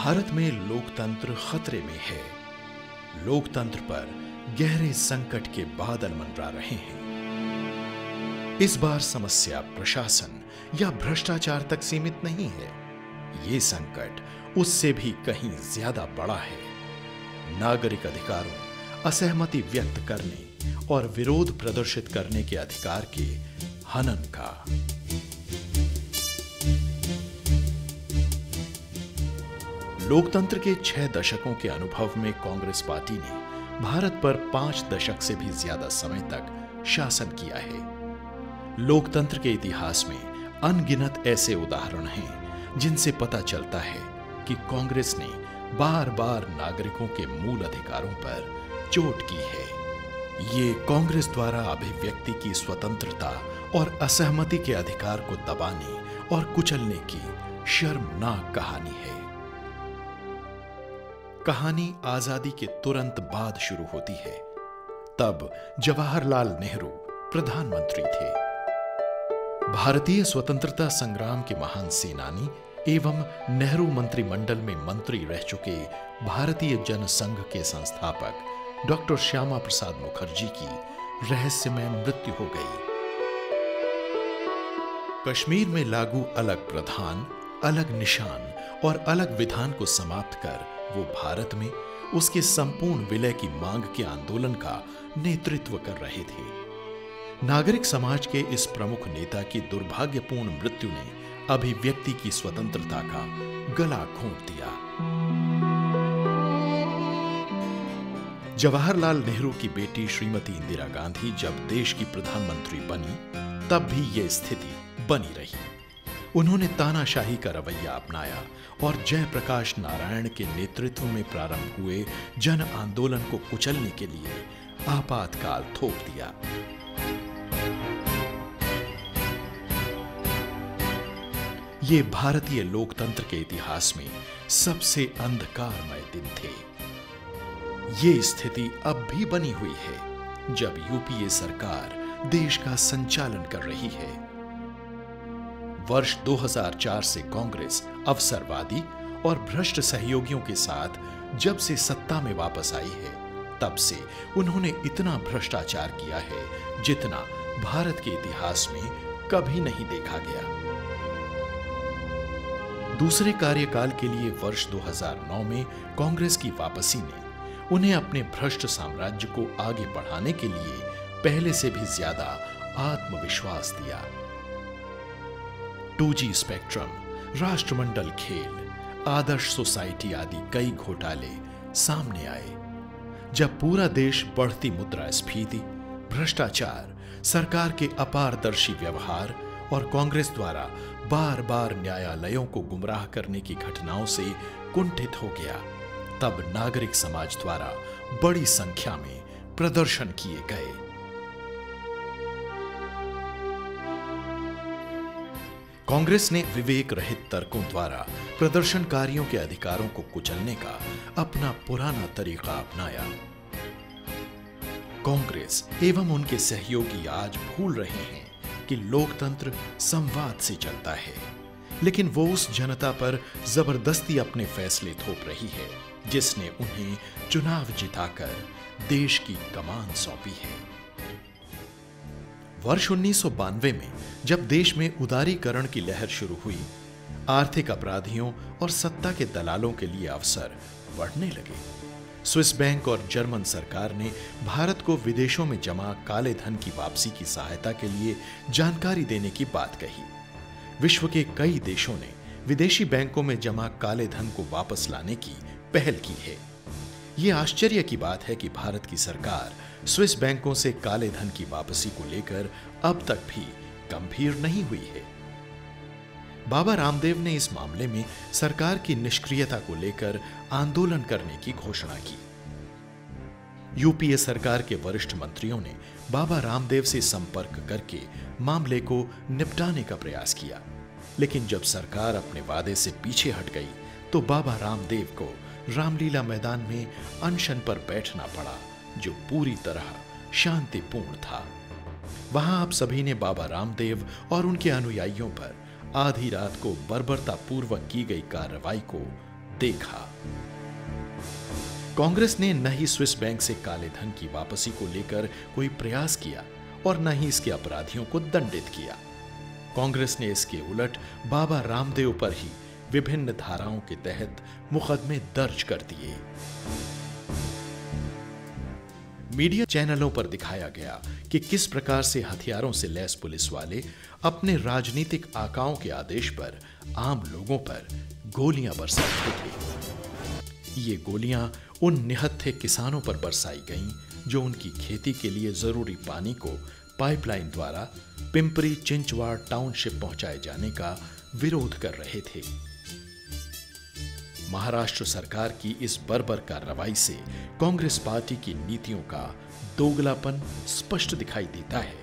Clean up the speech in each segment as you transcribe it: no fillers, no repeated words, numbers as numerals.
भारत में लोकतंत्र खतरे में है। लोकतंत्र पर गहरे संकट के बादल मंडरा रहे हैं। इस बार समस्या प्रशासन या भ्रष्टाचार तक सीमित नहीं है। ये संकट उससे भी कहीं ज्यादा बड़ा है। नागरिक अधिकारों, असहमति व्यक्त करने और विरोध प्रदर्शित करने के अधिकार के हनन का। लोकतंत्र के 6 दशकों के अनुभव में कांग्रेस पार्टी ने भारत पर 5 दशक से भी ज्यादा समय तक शासन किया है। लोकतंत्र के इतिहास में अनगिनत ऐसे उदाहरण हैं जिनसे पता चलता है कि कांग्रेस ने बार बार नागरिकों के मूल अधिकारों पर चोट की है। ये कांग्रेस द्वारा अभिव्यक्ति की स्वतंत्रता और असहमति के अधिकार को दबाने और कुचलने की शर्मनाक कहानी है। कहानी आजादी के तुरंत बाद शुरू होती है। तब जवाहरलाल नेहरू प्रधानमंत्री थे। भारतीय स्वतंत्रता संग्राम के महान सेनानी एवं नेहरू मंत्रिमंडल में मंत्री रह चुके भारतीय जनसंघ के संस्थापक डॉक्टर श्यामा प्रसाद मुखर्जी की रहस्यमय मृत्यु हो गई। कश्मीर में लागू अलग प्रधान, अलग निशान और अलग विधान को समाप्त कर वो भारत में उसके संपूर्ण विलय की मांग के आंदोलन का नेतृत्व कर रहे थे। नागरिक समाज के इस प्रमुख नेता की दुर्भाग्यपूर्ण मृत्यु ने अभिव्यक्ति की स्वतंत्रता का गला घोंट दिया। जवाहरलाल नेहरू की बेटी श्रीमती इंदिरा गांधी जब देश की प्रधानमंत्री बनी, तब भी यह स्थिति बनी रही। उन्होंने तानाशाही का रवैया अपनाया और जयप्रकाश नारायण के नेतृत्व में प्रारंभ हुए जन आंदोलन को कुचलने के लिए आपातकाल थोप दिया। ये भारतीय लोकतंत्र के इतिहास में सबसे अंधकारमय दिन थे। ये स्थिति अब भी बनी हुई है जब यूपीए सरकार देश का संचालन कर रही है। वर्ष 2004 से कांग्रेस अवसरवादी और भ्रष्ट सहयोगियों के साथ जब से सत्ता में वापस आई है, तब से उन्होंने इतना भ्रष्टाचार किया है जितना भारत के इतिहास में कभी नहीं देखा गया। दूसरे कार्यकाल के लिए वर्ष 2009 में कांग्रेस की वापसी ने उन्हें अपने भ्रष्ट साम्राज्य को आगे बढ़ाने के लिए पहले से भी ज्यादा आत्मविश्वास दिया। 2G स्पेक्ट्रम, राष्ट्रमंडल खेल, आदर्श सोसाइटी आदि कई घोटाले सामने आए। जब पूरा देश बढ़ती मुद्रास्फीति, भ्रष्टाचार, सरकार के अपारदर्शी व्यवहार और कांग्रेस द्वारा बार बार न्यायालयों को गुमराह करने की घटनाओं से कुंठित हो गया, तब नागरिक समाज द्वारा बड़ी संख्या में प्रदर्शन किए गए। कांग्रेस ने विवेक रहित तर्कों द्वारा प्रदर्शनकारियों के अधिकारों को कुचलने का अपना पुराना तरीका अपनाया। कांग्रेस एवं उनके सहयोगी आज भूल रहे हैं कि लोकतंत्र संवाद से चलता है, लेकिन वो उस जनता पर जबरदस्ती अपने फैसले थोप रही है जिसने उन्हें चुनाव जिताकर देश की कमान सौंपी है। वर्ष 1992 में जब देश में उदारीकरण की लहर शुरू हुई, आर्थिक अपराधियों और सत्ता के दलालों के लिए अवसर बढ़ने लगे। स्विस बैंक और जर्मन सरकार ने भारत को विदेशों में जमा काले धन की वापसी की सहायता के लिए जानकारी देने की बात कही। विश्व के कई देशों ने विदेशी बैंकों में जमा काले धन को वापस लाने की पहल की है। यह आश्चर्य की बात है कि भारत की सरकार स्विस बैंकों से काले धन की वापसी को लेकर अब तक भी गंभीर नहीं हुई है। बाबा रामदेव ने इस मामले में सरकार की निष्क्रियता को लेकर आंदोलन करने की घोषणा की। यूपीए सरकार के वरिष्ठ मंत्रियों ने बाबा रामदेव से संपर्क करके मामले को निपटाने का प्रयास किया, लेकिन जब सरकार अपने वादे से पीछे हट गई तो बाबा रामदेव को रामलीला मैदान में अनशन पर बैठना पड़ा, जो पूरी तरह शांतिपूर्ण था। वहां आप सभी ने बाबा रामदेव और उनके अनुयायियों पर आधी रात को बर्बरतापूर्वक की गई कार्रवाई को देखा। कांग्रेस ने न ही स्विस बैंक से काले धन की वापसी को लेकर कोई प्रयास किया और न ही इसके अपराधियों को दंडित किया। कांग्रेस ने इसके उलट बाबा रामदेव पर ही विभिन्न धाराओं के तहत मुकदमे दर्ज कर दिए। मीडिया चैनलों पर दिखाया गया कि किस प्रकार से हथियारों से लैस पुलिस वाले अपने राजनीतिक आकाओं के आदेश पर आम लोगों पर गोलियां बरसाते थे। ये गोलियां उन निहत्थे किसानों पर बरसाई गईं जो उनकी खेती के लिए जरूरी पानी को पाइपलाइन द्वारा पिंपरी चिंचवाड़ टाउनशिप पहुंचाए जाने का विरोध कर रहे थे। महाराष्ट्र सरकार की इस बर्बर कार्रवाई से कांग्रेस पार्टी की नीतियों का दोगलापन स्पष्ट दिखाई देता है।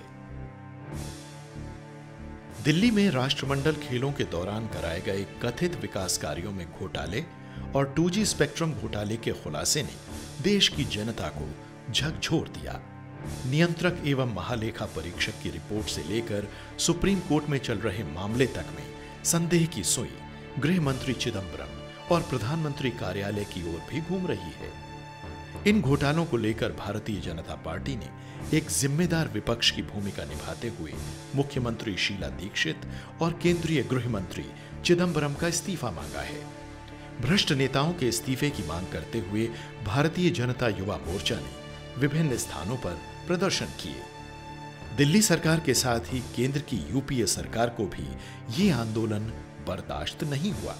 दिल्ली में राष्ट्रमंडल खेलों के दौरान कराए गए कथित विकास कार्यों में घोटाले और 2G स्पेक्ट्रम घोटाले के खुलासे ने देश की जनता को झकझोर दिया। नियंत्रक एवं महालेखा परीक्षक की रिपोर्ट से लेकर सुप्रीम कोर्ट में चल रहे मामले तक में संदेह की सुई गृह मंत्री चिदंबरम और प्रधानमंत्री कार्यालय की ओर भी घूम रही है। इन घोटालों को लेकर भारतीय जनता पार्टी ने एक जिम्मेदार विपक्ष की भूमिका निभाते हुए मुख्यमंत्री शीला दीक्षित और केंद्रीय गृह मंत्री चिदंबरम का इस्तीफा मांगा है। भ्रष्ट नेताओं के इस्तीफे की मांग करते हुए भारतीय जनता युवा मोर्चा ने विभिन्न स्थानों पर प्रदर्शन किए। दिल्ली सरकार के साथ ही केंद्र की यूपीए सरकार को भी ये आंदोलन बर्दाश्त नहीं हुआ।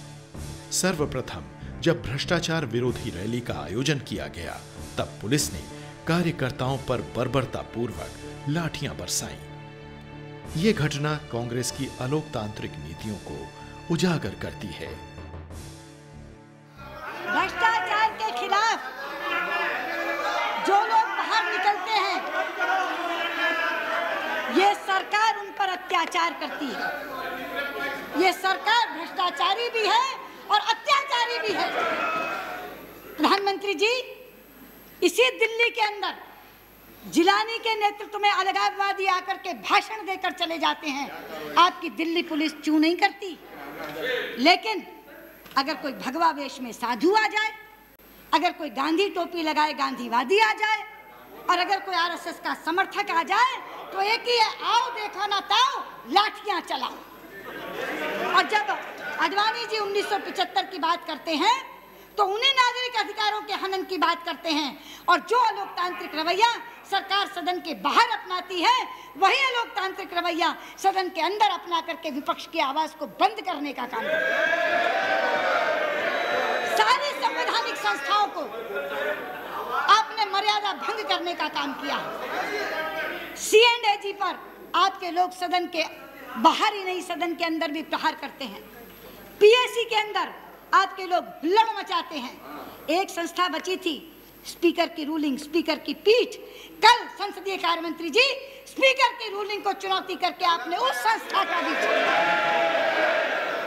सर्वप्रथम जब भ्रष्टाचार विरोधी रैली का आयोजन किया गया, तब पुलिस ने कार्यकर्ताओं पर बर्बरतापूर्वक लाठियां बरसाईं। ये घटना कांग्रेस की अलोकतांत्रिक नीतियों को उजागर करती है। भ्रष्टाचार के खिलाफ जो लोग बाहर निकलते हैं, ये सरकार उन पर अत्याचार करती है। ये सरकार भ्रष्टाचारी भी है और अत्याचारी भी है। प्रधानमंत्री जी इसी दिल्ली के अंदर जिलानी के नेतृत्व में अलगाववादी आकर के भाषण देकर चले जाते हैं। आपकी दिल्ली पुलिस चूं नहीं करती। लेकिन अगर कोई भगवा वेश में साधु आ जाए, अगर कोई गांधी टोपी लगाए गांधीवादी आ जाए और अगर कोई आरएसएस का समर्थक आ जाए तो एक ही है, आओ देखो ना ताओ, लाठियां चलाओ। और जब आडवाणी जी 1975 की बात करते हैं तो उन्हीं नागरिक अधिकारों के हनन की बात करते हैं, और जो अलोकतांत्रिक रवैया सरकार सदन के बाहर अपनाती है वही अलोकतांत्रिक रवैया सदन के अंदर अपना करके विपक्ष की आवाज को बंद करने का काम करती है। सारी संवैधानिक संस्थाओं को आपने मर्यादा भंग करने का काम किया। C&AG पर आपके लोग सदन के बाहर ही नहीं सदन के अंदर भी प्रहार करते हैं। PAC के अंदर आपके लोग लड़ मचाते हैं। एक संस्था बची थी, स्पीकर की रूलिंग, स्पीकर की पीठ। कल संसदीय कार्य मंत्री जी स्पीकर की रूलिंग को चुनौती करके आपने उस संस्था का भी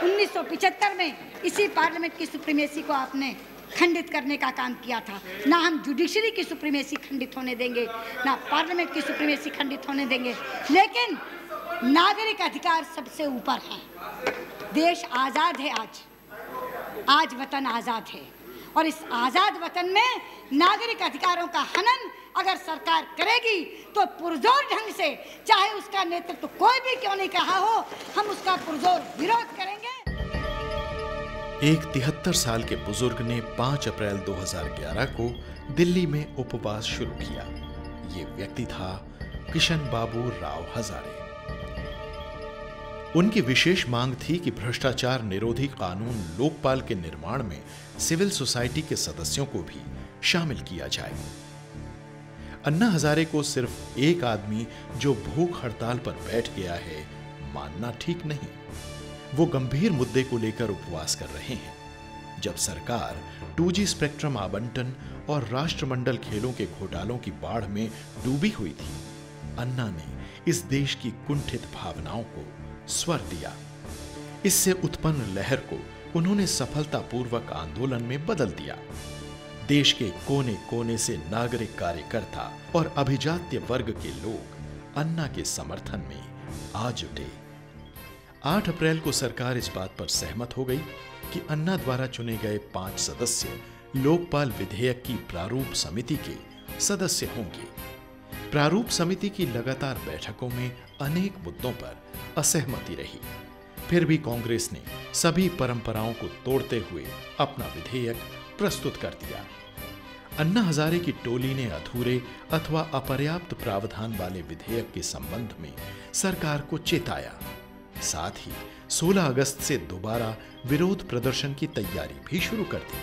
1975 में इसी पार्लियामेंट की सुप्रीमेसी को आपने खंडित करने का काम किया था। ना हम जुडिशरी की सुप्रीमेसी खंडित होने देंगे, ना पार्लियामेंट की सुप्रीमेसी खंडित होने देंगे, लेकिन नागरिक अधिकार सबसे ऊपर है। देश आजाद है। आज वतन आजाद है और इस आजाद वतन में नागरिक अधिकारों का हनन अगर सरकार करेगी तो पुरजोर ढंग से, चाहे उसका नेतृत्व कोई भी क्यों नहीं कहा हो, हम उसका पुरजोर विरोध करेंगे। एक 73 साल के बुजुर्ग ने 5 अप्रैल 2011 को दिल्ली में उपवास शुरू किया। ये व्यक्ति था किशन बाबू राव हजारे। उनकी विशेष मांग थी कि भ्रष्टाचार निरोधी कानून लोकपाल के निर्माण में सिविल सोसाइटी के सदस्यों को भी शामिल किया जाए। अन्ना हजारे को सिर्फ एक आदमी जो भूख हड़ताल पर बैठ गया है मानना ठीक नहीं। वो गंभीर मुद्दे को लेकर उपवास कर रहे हैं। जब सरकार 2G स्पेक्ट्रम आवंटन और राष्ट्रमंडल खेलों के घोटालों की बाढ़ में डूबी हुई थी, अन्ना ने इस देश की कुंठित भावनाओं को स्वर दिया। इससे उत्पन्न लहर को उन्होंने सफलतापूर्वक आंदोलन में बदल दिया। देश के कोने कोने से नागरिक कार्यकर्ता और अभिजात्य वर्ग के लोग अन्ना के समर्थन में आ जुटे। 8 अप्रैल को सरकार इस बात पर सहमत हो गई कि अन्ना द्वारा चुने गए 5 सदस्य लोकपाल विधेयक की प्रारूप समिति के सदस्य होंगे। प्रारूप समिति की लगातार बैठकों में अनेक मुद्दों पर असहमति रही, फिर भी कांग्रेस ने सभी परंपराओं को तोड़ते हुए अपना विधेयक प्रस्तुत कर दिया। अन्ना हजारे की टोली ने अधूरे अथवा अपर्याप्त प्रावधान वाले विधेयक के संबंध में सरकार को चेताया। साथ ही 16 अगस्त से दोबारा विरोध प्रदर्शन की तैयारी भी शुरू कर दी।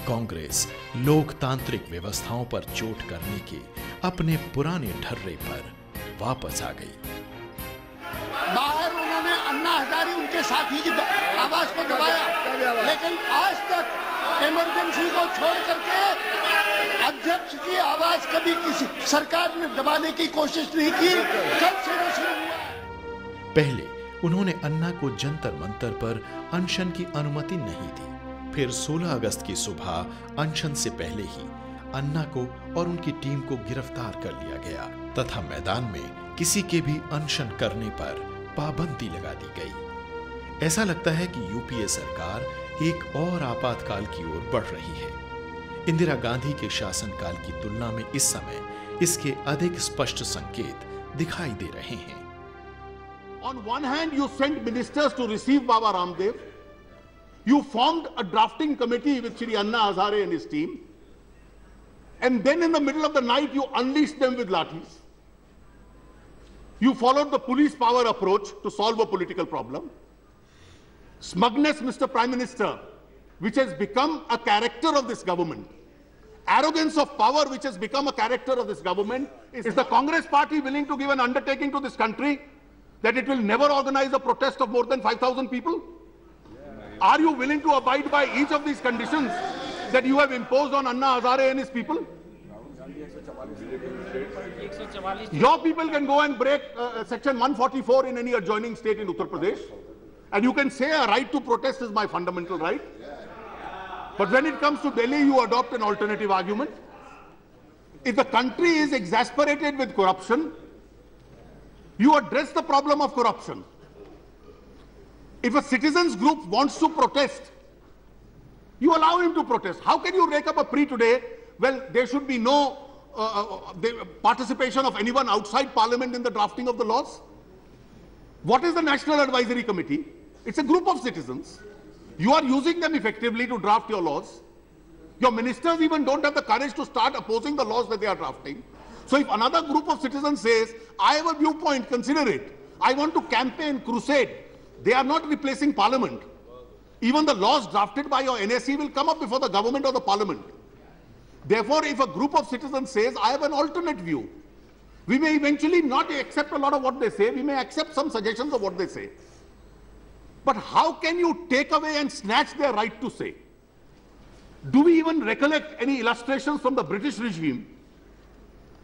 कांग्रेस लोकतांत्रिक व्यवस्थाओं पर चोट करने के अपने पुराने ढर्रे पर वापस आ गई। बाहर उन्होंने अन्ना हजारे उनके साथी की आवाज को दबाया, लेकिन आज तक इमरजेंसी को छोड़ करके अध्यक्ष की आवाज कभी किसी सरकार ने दबाने की कोशिश नहीं की। कब से शुरू हुआ? पहले उन्होंने अन्ना को जंतर मंतर पर अनशन की अनुमति नहीं दी। फिर 16 अगस्त की सुबह अनशन से पहले ही अन्ना को और उनकी टीम को गिरफ्तार कर लिया गया तथा मैदान में किसी के भी अनशन करने पर पाबंदी लगा दी गई। ऐसा लगता है कि यूपीए सरकार एक और आपातकाल की ओर बढ़ रही है। इंदिरा गांधी के शासनकाल की तुलना में इस समय इसके अधिक स्पष्ट संकेत दिखाई दे रहे हैं। On one hand, you sent ministers to receive Baba Ramdev. You formed a drafting committee with Shri Anna Hazare and his team. And then in the middle of the night, you unleashed them with lathis. You followed the police power approach to solve a political problem. Smugness, Mr. Prime Minister, which has become a character of this government. Arrogance of power, which has become a character of this government. Is the Congress party willing to give an undertaking to this country that it will never organize a protest of more than 5,000 people? Are you willing to abide by each of these conditions that you have imposed on Anna Hazare and his people? Your people can go and break section 144 in any adjoining state in Uttar Pradesh, and you can say a right to protest is my fundamental right. But when it comes to Delhi, you adopt an alternative argument. If the country is exasperated with corruption, you address the problem of corruption. If a citizens group wants to protest, you allow him to protest. How can you rake up a plea today? Well, there should be no participation of anyone outside parliament in the drafting of the laws. What is the National Advisory Committee? It's a group of citizens. You are using them effectively to draft your laws. Your ministers even don't have the courage to start opposing the laws that they are drafting. So if another group of citizens says, I have a viewpoint, consider it. I want to campaign, crusade. They are not replacing parliament. Even the laws drafted by your NSE will come up before the government or the parliament. Therefore, if a group of citizens says, I have an alternate view, we may eventually not accept a lot of what they say. We may accept some suggestions of what they say. But how can you take away and snatch their right to say? Do we even recollect any illustrations from the British regime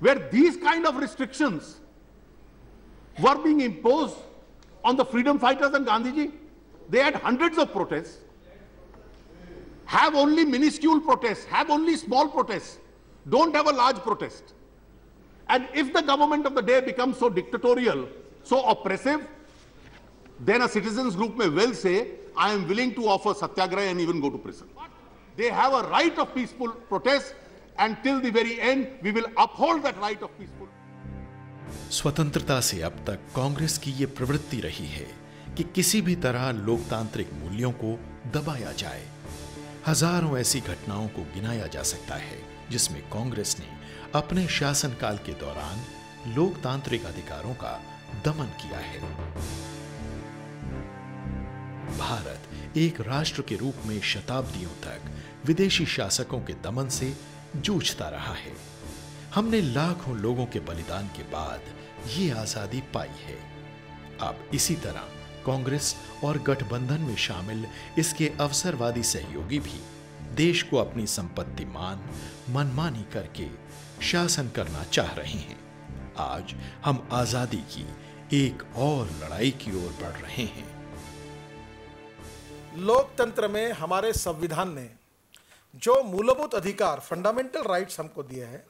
where these kind of restrictions were being imposed on the freedom fighters and Gandhiji? They had hundreds of protests, have only minuscule protests, have only small protests, don't have a large protest. And if the government of the day becomes so dictatorial, so oppressive, then a citizens group may well say, I am willing to offer satyagraha and even go to prison. They have a right of peaceful protest, and till the very end, we will uphold that right of peaceful. स्वतंत्रता से अब तक कांग्रेस की ये प्रवृत्ति रही है कि किसी भी तरह लोकतांत्रिक मूल्यों को दबाया जाए। हजारों ऐसी घटनाओं को गिनाया जा सकता है जिसमें कांग्रेस ने अपने शासनकाल के दौरान लोकतांत्रिक अधिकारों का दमन किया है। भारत एक राष्ट्र के रूप में शताब्दियों तक विदेशी शासकों के दमन से जूझता रहा है। हमने लाखों लोगों के बलिदान के बाद ये आजादी पाई है। अब इसी तरह कांग्रेस और गठबंधन में शामिल इसके अवसरवादी सहयोगी भी देश को अपनी संपत्ति मनमानी करके शासन करना चाह रहे हैं। आज हम आजादी की एक और लड़ाई की ओर बढ़ रहे हैं। लोकतंत्र में हमारे संविधान ने जो मूलभूत अधिकार, फंडामेंटल राइट्स हमको दिए हैं,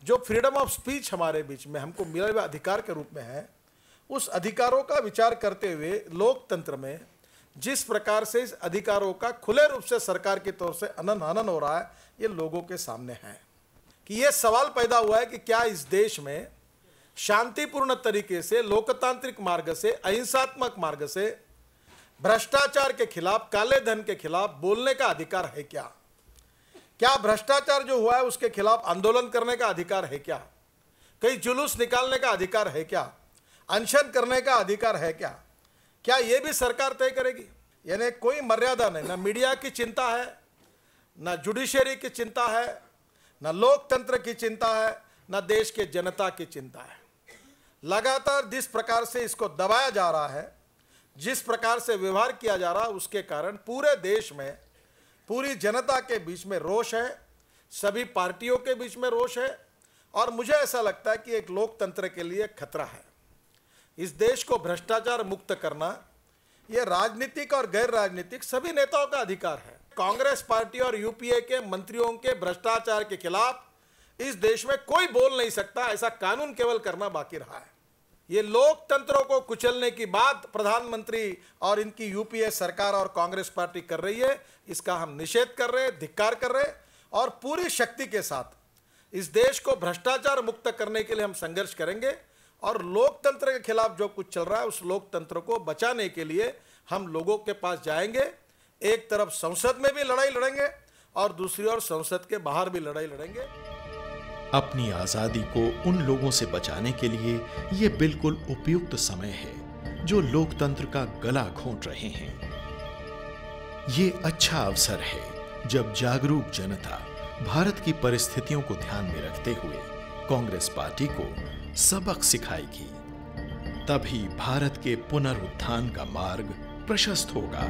जो फ्रीडम ऑफ स्पीच हमारे बीच में हमको मिले हुए अधिकार के रूप में है, उस अधिकारों का विचार करते हुए लोकतंत्र में जिस प्रकार से इस अधिकारों का खुले रूप से सरकार की तरफ से हनन हो रहा है, ये लोगों के सामने है कि ये सवाल पैदा हुआ है कि क्या इस देश में शांतिपूर्ण तरीके से, लोकतांत्रिक मार्ग से, अहिंसात्मक मार्ग से भ्रष्टाचार के खिलाफ, काले धन के खिलाफ बोलने का अधिकार है क्या? क्या भ्रष्टाचार जो हुआ है उसके खिलाफ आंदोलन करने का अधिकार है क्या? कहीं जुलूस निकालने का अधिकार है क्या? अनशन करने का अधिकार है क्या? क्या यह भी सरकार तय करेगी? यानी कोई मर्यादा नहीं, ना मीडिया की चिंता है, ना जुडिशरी की चिंता है, ना लोकतंत्र की चिंता है, ना देश के जनता की चिंता है। लगातार जिस प्रकार से इसको दबाया जा रहा है, जिस प्रकार से व्यवहार किया जा रहा है, उसके कारण पूरे देश में, पूरी जनता के बीच में रोष है, सभी पार्टियों के बीच में रोष है, और मुझे ऐसा लगता है कि एक लोकतंत्र के लिए खतरा है। इस देश को भ्रष्टाचार मुक्त करना यह राजनीतिक और गैर राजनीतिक सभी नेताओं का अधिकार है। कांग्रेस पार्टी और यूपीए के मंत्रियों के भ्रष्टाचार के खिलाफ इस देश में कोई बोल नहीं सकता, ऐसा कानून केवल करना बाकी रहा है। ये लोकतंत्रों को कुचलने की बात प्रधानमंत्री और इनकी यूपीए सरकार और कांग्रेस पार्टी कर रही है, इसका हम निषेध कर रहे हैं, धिक्कार कर रहे हैं, और पूरी शक्ति के साथ इस देश को भ्रष्टाचार मुक्त करने के लिए हम संघर्ष करेंगे, और लोकतंत्र के खिलाफ जो कुछ चल रहा है उस लोकतंत्र को बचाने के लिए हम लोगों के पास जाएंगे। एक तरफ संसद में भी लड़ाई लड़ेंगे और दूसरी ओर संसद के बाहर भी लड़ाई लड़ेंगे। अपनी आजादी को उन लोगों से बचाने के लिए यह बिल्कुल उपयुक्त समय है जो लोकतंत्र का गला घोंट रहे हैं। ये अच्छा अवसर है जब जागरूक जनता भारत की परिस्थितियों को ध्यान में रखते हुए कांग्रेस पार्टी को सबक सिखाएगी। तभी भारत के पुनरुत्थान का मार्ग प्रशस्त होगा।